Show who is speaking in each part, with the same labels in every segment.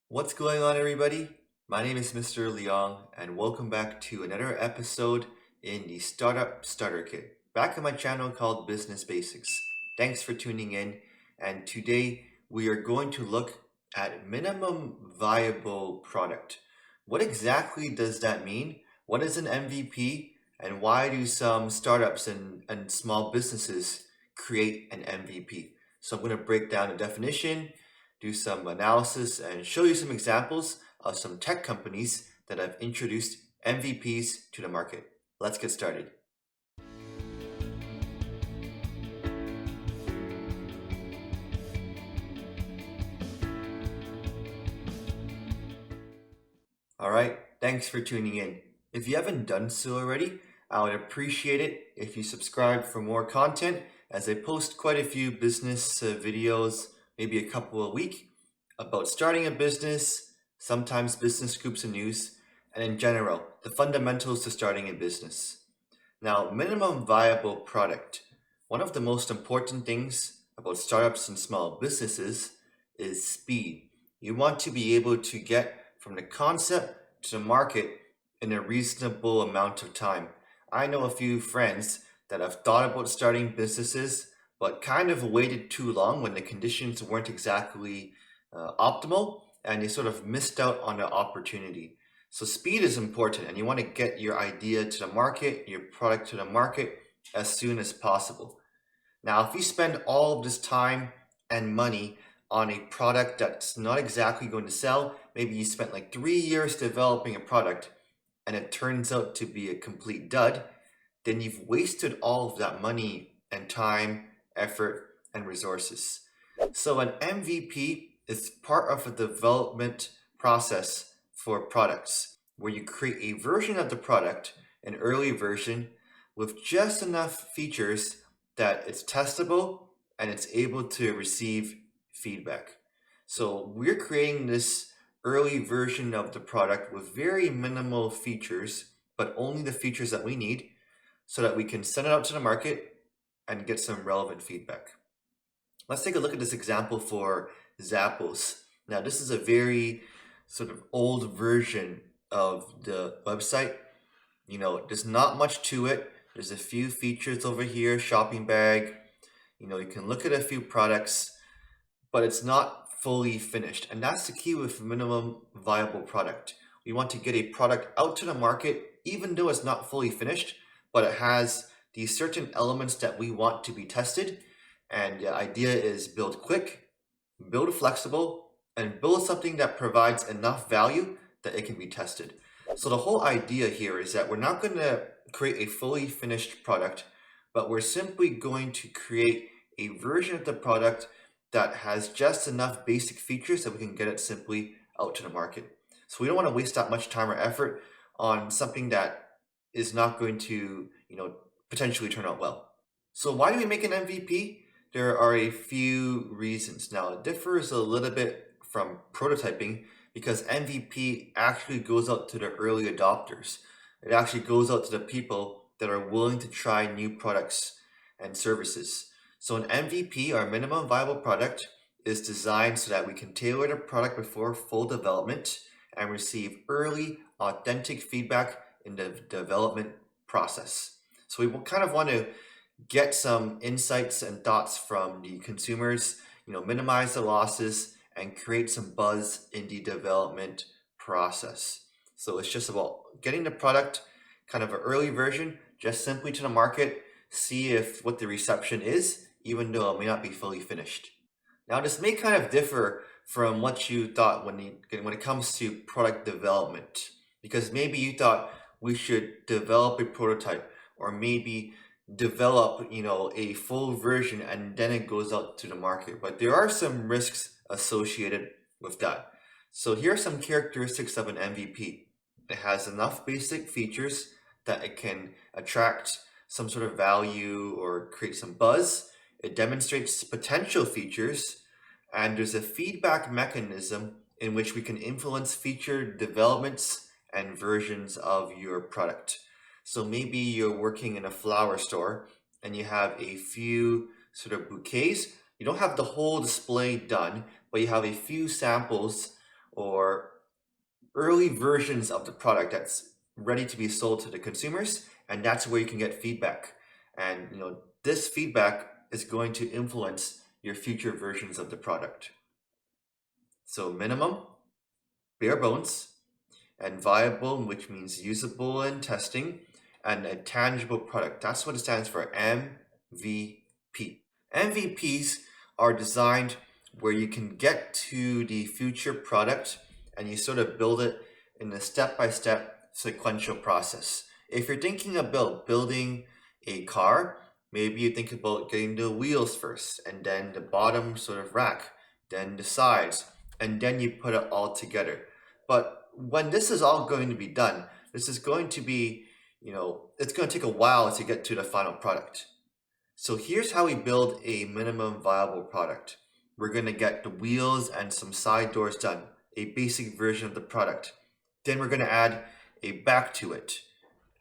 Speaker 1: What's going on, everybody? My name is Mr. Leong, and welcome back to another episode in the Startup Starter Kit, back on my channel called Business Basics. Thanks for tuning in, and today we are going to look at minimum viable product. What exactly does that mean? What is an MVP, and why do some startups and small businesses create an MVP? So I'm going to break down the definition, do some analysis, and show you some examples of some tech companies that have introduced MVPs to the market. Let's get started. All right, thanks for tuning in. If you haven't done so already, I would appreciate it if you subscribe for more content, as I post quite a few business videos, maybe a couple a week, about starting a business, sometimes business scoops and news, and in general, the fundamentals to starting a business. Now, minimum viable product. One of the most important things about startups and small businesses is speed. You want to be able to get from the concept to the market in a reasonable amount of time. I know a few friends that have thought about starting businesses, but kind of waited too long when the conditions weren't exactly optimal, and they sort of missed out on the opportunity. So speed is important, and you want to get your idea to the market, your product to the market as soon as possible. Now, if you spend all of this time and money on a product that's not exactly going to sell, maybe you spent like 3 years developing a product and it turns out to be a complete dud, then you've wasted all of that money and time, effort, and resources. So an MVP is part of a development process for products where you create a version of the product, an early version, with just enough features that it's testable and it's able to receive feedback. So we're creating this early version of the product with very minimal features, but only the features that we need so that we can send it out to the market and get some relevant feedback. Let's take a look at this example for Zappos. Now, this is a very sort of old version of the website. There's not much to it. There's a few features over here, shopping bag. You can look at a few products, but it's not fully finished. And that's the key with minimum viable product. We want to get a product out to the market, even though it's not fully finished, but it has these certain elements that we want to be tested. And the idea is build quick, build flexible, and build something that provides enough value that it can be tested. So the whole idea here is that we're not going to create a fully finished product, but we're simply going to create a version of the product that has just enough basic features that we can get it simply out to the market. So we don't want to waste that much time or effort on something that is not going to, potentially turn out well. So why do we make an MVP? There are a few reasons. Now, it differs a little bit from prototyping because MVP actually goes out to the early adopters. It actually goes out to the people that are willing to try new products and services. So an MVP, our minimum viable product, is designed so that we can tailor the product before full development and receive early, authentic feedback in the development process. So we kind of want to get some insights and thoughts from the consumers, minimize the losses and create some buzz in the development process. So it's just about getting the product, kind of an early version, just simply to the market, see if what the reception is, even though it may not be fully finished. Now, this may kind of differ from what you thought when it comes to product development, because maybe you thought we should develop a prototype or maybe develop a full version and then it goes out to the market, but there are some risks associated with that. So here are some characteristics of an MVP. It has enough basic features that it can attract some sort of value or create some buzz. It demonstrates potential features, and there's a feedback mechanism in which we can influence feature developments and versions of your product. So maybe you're working in a flower store and you have a few sort of bouquets. You don't have the whole display done, but you have a few samples or early versions of the product that's ready to be sold to the consumers, and that's where you can get feedback. And this feedback is going to influence your future versions of the product. So minimum, bare bones, and viable, which means usable in testing, and a tangible product. That's what it stands for, MVP. MVPs are designed where you can get to the future product and you sort of build it in a step-by-step sequential process. If you're thinking about building a car, maybe you think about getting the wheels first, and then the bottom sort of rack, then the sides, and then you put it all together. But when this is all going to be done, this is going to be, it's going to take a while to get to the final product. So here's how we build a minimum viable product. We're going to get the wheels and some side doors done, a basic version of the product. Then we're going to add a back to it.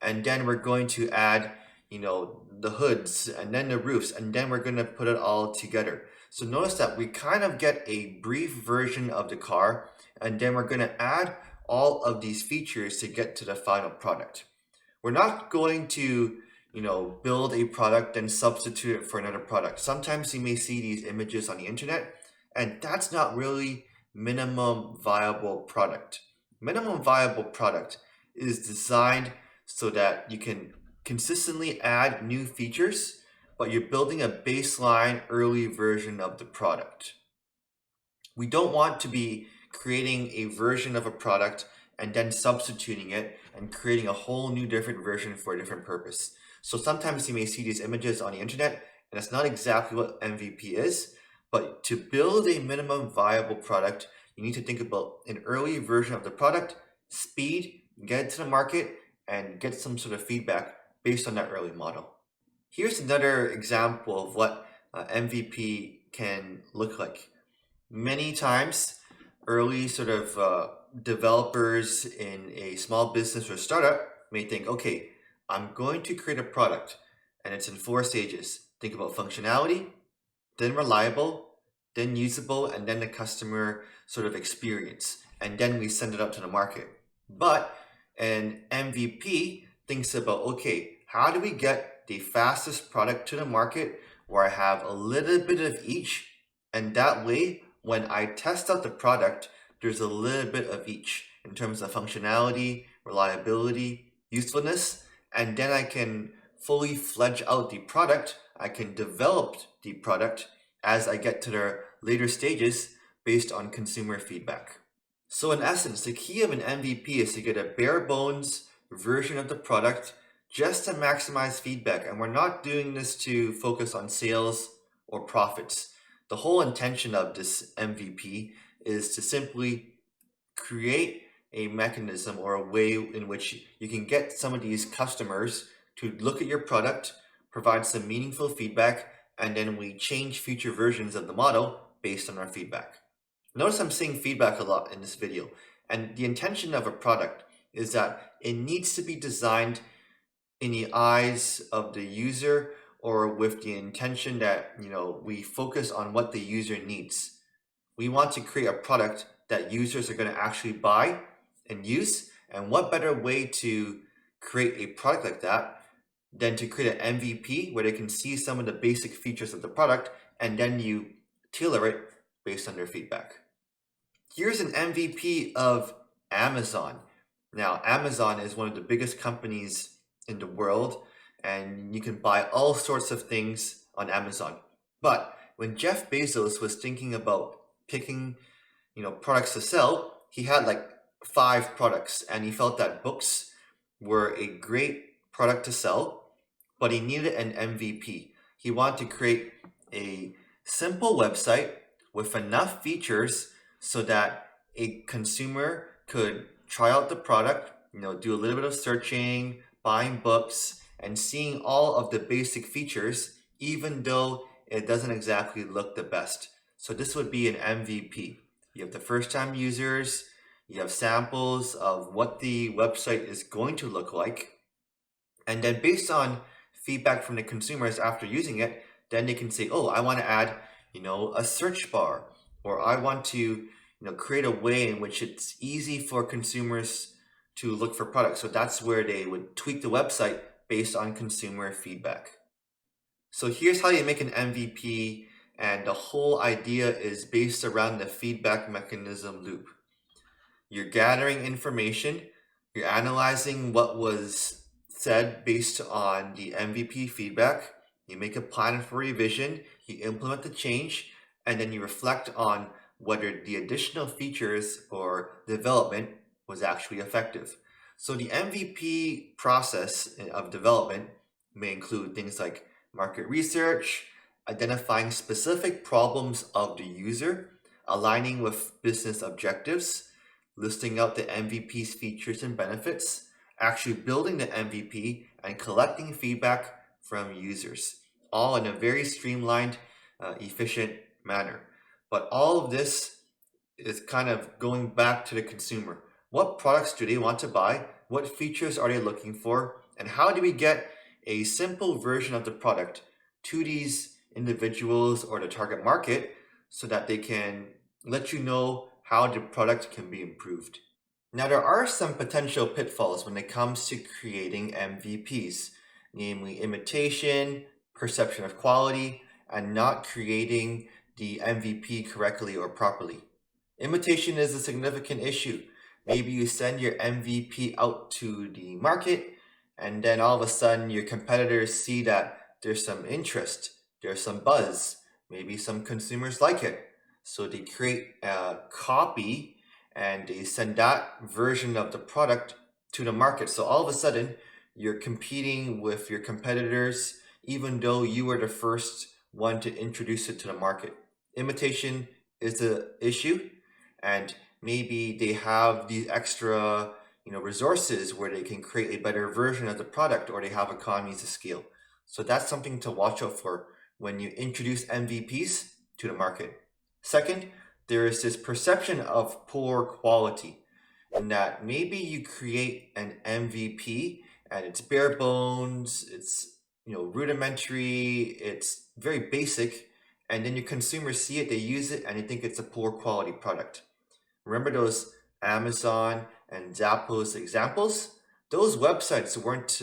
Speaker 1: And then we're going to add, the hoods and then the roofs, and then we're going to put it all together. So notice that we kind of get a brief version of the car, and then we're going to add all of these features to get to the final product. We're not going to build a product and substitute it for another product. Sometimes you may see these images on the internet, and that's not really minimum viable product. Minimum viable product is designed so that you can consistently add new features, but you're building a baseline early version of the product. We don't want to be creating a version of a product and then substituting it and creating a whole new different version for a different purpose. So sometimes you may see these images on the internet, and it's not exactly what MVP is, but to build a minimum viable product, you need to think about an early version of the product, speed, get it to the market, and get some sort of feedback based on that early model. Here's another example of what MVP can look like. Many times, early sort of developers in a small business or startup may think, okay, I'm going to create a product, and it's in 4 stages. Think about functionality, then reliable, then usable, and then the customer sort of experience. And then we send it up to the market. But an MVP thinks about, okay, how do we get the fastest product to the market where I have a little bit of each, and that way, when I test out the product, there's a little bit of each in terms of functionality, reliability, usefulness, and then I can fully fledge out the product. I can develop the product as I get to the later stages based on consumer feedback. So in essence, the key of an MVP is to get a bare bones version of the product just to maximize feedback. And we're not doing this to focus on sales or profits. The whole intention of this MVP is to simply create a mechanism or a way in which you can get some of these customers to look at your product, provide some meaningful feedback, and then we change future versions of the model based on our feedback. Notice I'm saying feedback a lot in this video, and the intention of a product is that it needs to be designed in the eyes of the user, or with the intention that we focus on what the user needs. We want to create a product that users are going to actually buy and use, and what better way to create a product like that than to create an MVP where they can see some of the basic features of the product, and then you tailor it based on their feedback. Here's an MVP of Amazon. Now, Amazon is one of the biggest companies in the world, and you can buy all sorts of things on Amazon. But when Jeff Bezos was thinking about picking, products to sell, he had like 5 products, and he felt that books were a great product to sell, but he needed an MVP. He wanted to create a simple website with enough features so that a consumer could try out the product, do a little bit of searching, buying books, and seeing all of the basic features, even though it doesn't exactly look the best. So this would be an MVP. You have the first-time users, you have samples of what the website is going to look like, and then based on feedback from the consumers after using it, then they can say, oh, I want to add, a search bar, or I want to, create a way in which it's easy for consumers to look for products. So that's where they would tweak the website based on consumer feedback. So here's how you make an MVP, and the whole idea is based around the feedback mechanism loop. You're gathering information, you're analyzing what was said based on the MVP feedback, you make a plan for revision, you implement the change, and then you reflect on whether the additional features or development was actually effective. So the MVP process of development may include things like market research, identifying specific problems of the user, aligning with business objectives, listing out the MVP's features and benefits, actually building the MVP, and collecting feedback from users, all in a very streamlined, efficient manner. But all of this is kind of going back to the consumer. What products do they want to buy? What features are they looking for? And how do we get a simple version of the product to these individuals or the target market so that they can let you know how the product can be improved? Now, there are some potential pitfalls when it comes to creating MVPs, namely imitation, perception of quality, and not creating the MVP correctly or properly. Imitation is a significant issue. Maybe you send your MVP out to the market, and then all of a sudden your competitors see that there's some interest, there's some buzz, maybe some consumers like it. So they create a copy and they send that version of the product to the market. So all of a sudden you're competing with your competitors, even though you were the first one to introduce it to the market. Imitation is the issue, and maybe they have these extra resources where they can create a better version of the product, or they have economies of scale. So that's something to watch out for when you introduce MVPs to the market. Second, there is this perception of poor quality, in that maybe you create an MVP and it's bare bones, it's rudimentary, it's very basic, and then your consumers see it, they use it, and they think it's a poor quality product. Remember those Amazon and Zappos examples? Those websites weren't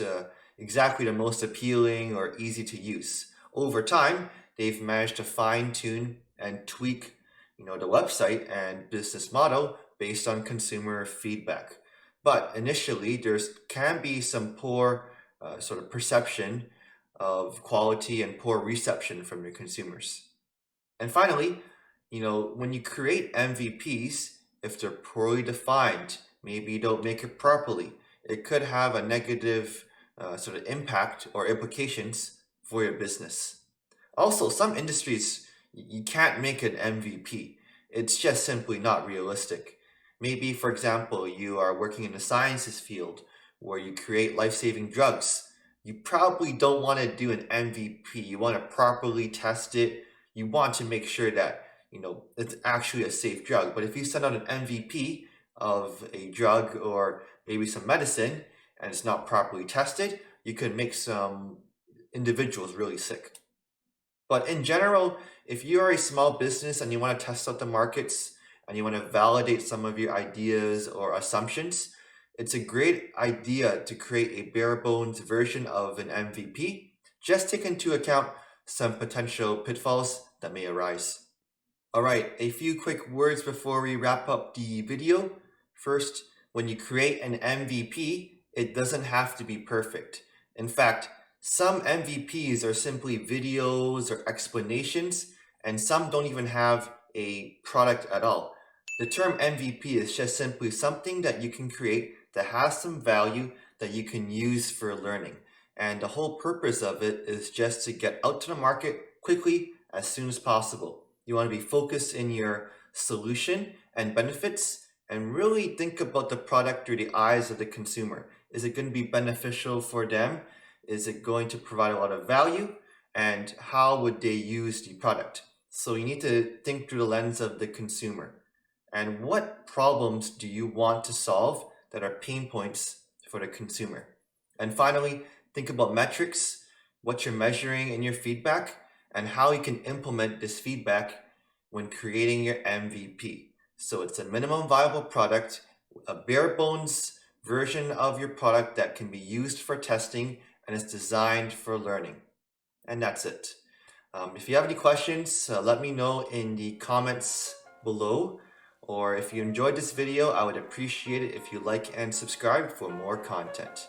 Speaker 1: exactly the most appealing or easy to use. Over time, they've managed to fine-tune and tweak the website and business model based on consumer feedback. But initially, there can be some poor sort of perception of quality and poor reception from your consumers. And finally, when you create MVPs, if they're poorly defined, maybe you don't make it properly, it could have a negative sort of impact or implications for your business. Also, some industries, you can't make an MVP. It's just simply not realistic. Maybe, for example, you are working in the sciences field where you create life-saving drugs. You probably don't want to do an MVP. You want to properly test it. You want to make sure that it's actually a safe drug. But if you send out an MVP of a drug or maybe some medicine and it's not properly tested, you could make some individuals really sick. But in general, if you are a small business and you want to test out the markets and you want to validate some of your ideas or assumptions, it's a great idea to create a bare bones version of an MVP. Just take into account some potential pitfalls that may arise. All right, a few quick words before we wrap up the video. First, when you create an MVP, it doesn't have to be perfect. In fact, some MVPs are simply videos or explanations, and some don't even have a product at all. The term MVP is just simply something that you can create that has some value that you can use for learning. And the whole purpose of it is just to get out to the market quickly as soon as possible. You want to be focused in your solution and benefits and really think about the product through the eyes of the consumer. Is it going to be beneficial for them? Is it going to provide a lot of value? And how would they use the product? So you need to think through the lens of the consumer. And what problems do you want to solve that are pain points for the consumer? And finally, think about metrics, what you're measuring in your feedback, and how you can implement this feedback when creating your MVP. So it's a minimum viable product, a bare bones version of your product that can be used for testing and is designed for learning. And that's it. If you have any questions, let me know in the comments below. Or if you enjoyed this video, I would appreciate it if you like and subscribe for more content.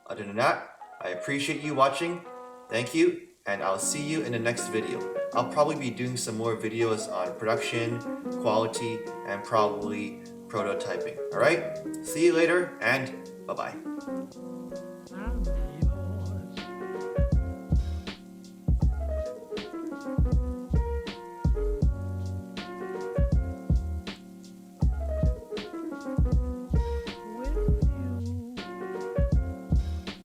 Speaker 1: Other than that, I appreciate you watching. Thank you, and I'll see you in the next video. I'll probably be doing some more videos on production, quality, and probably prototyping. Alright? See you later, and bye-bye.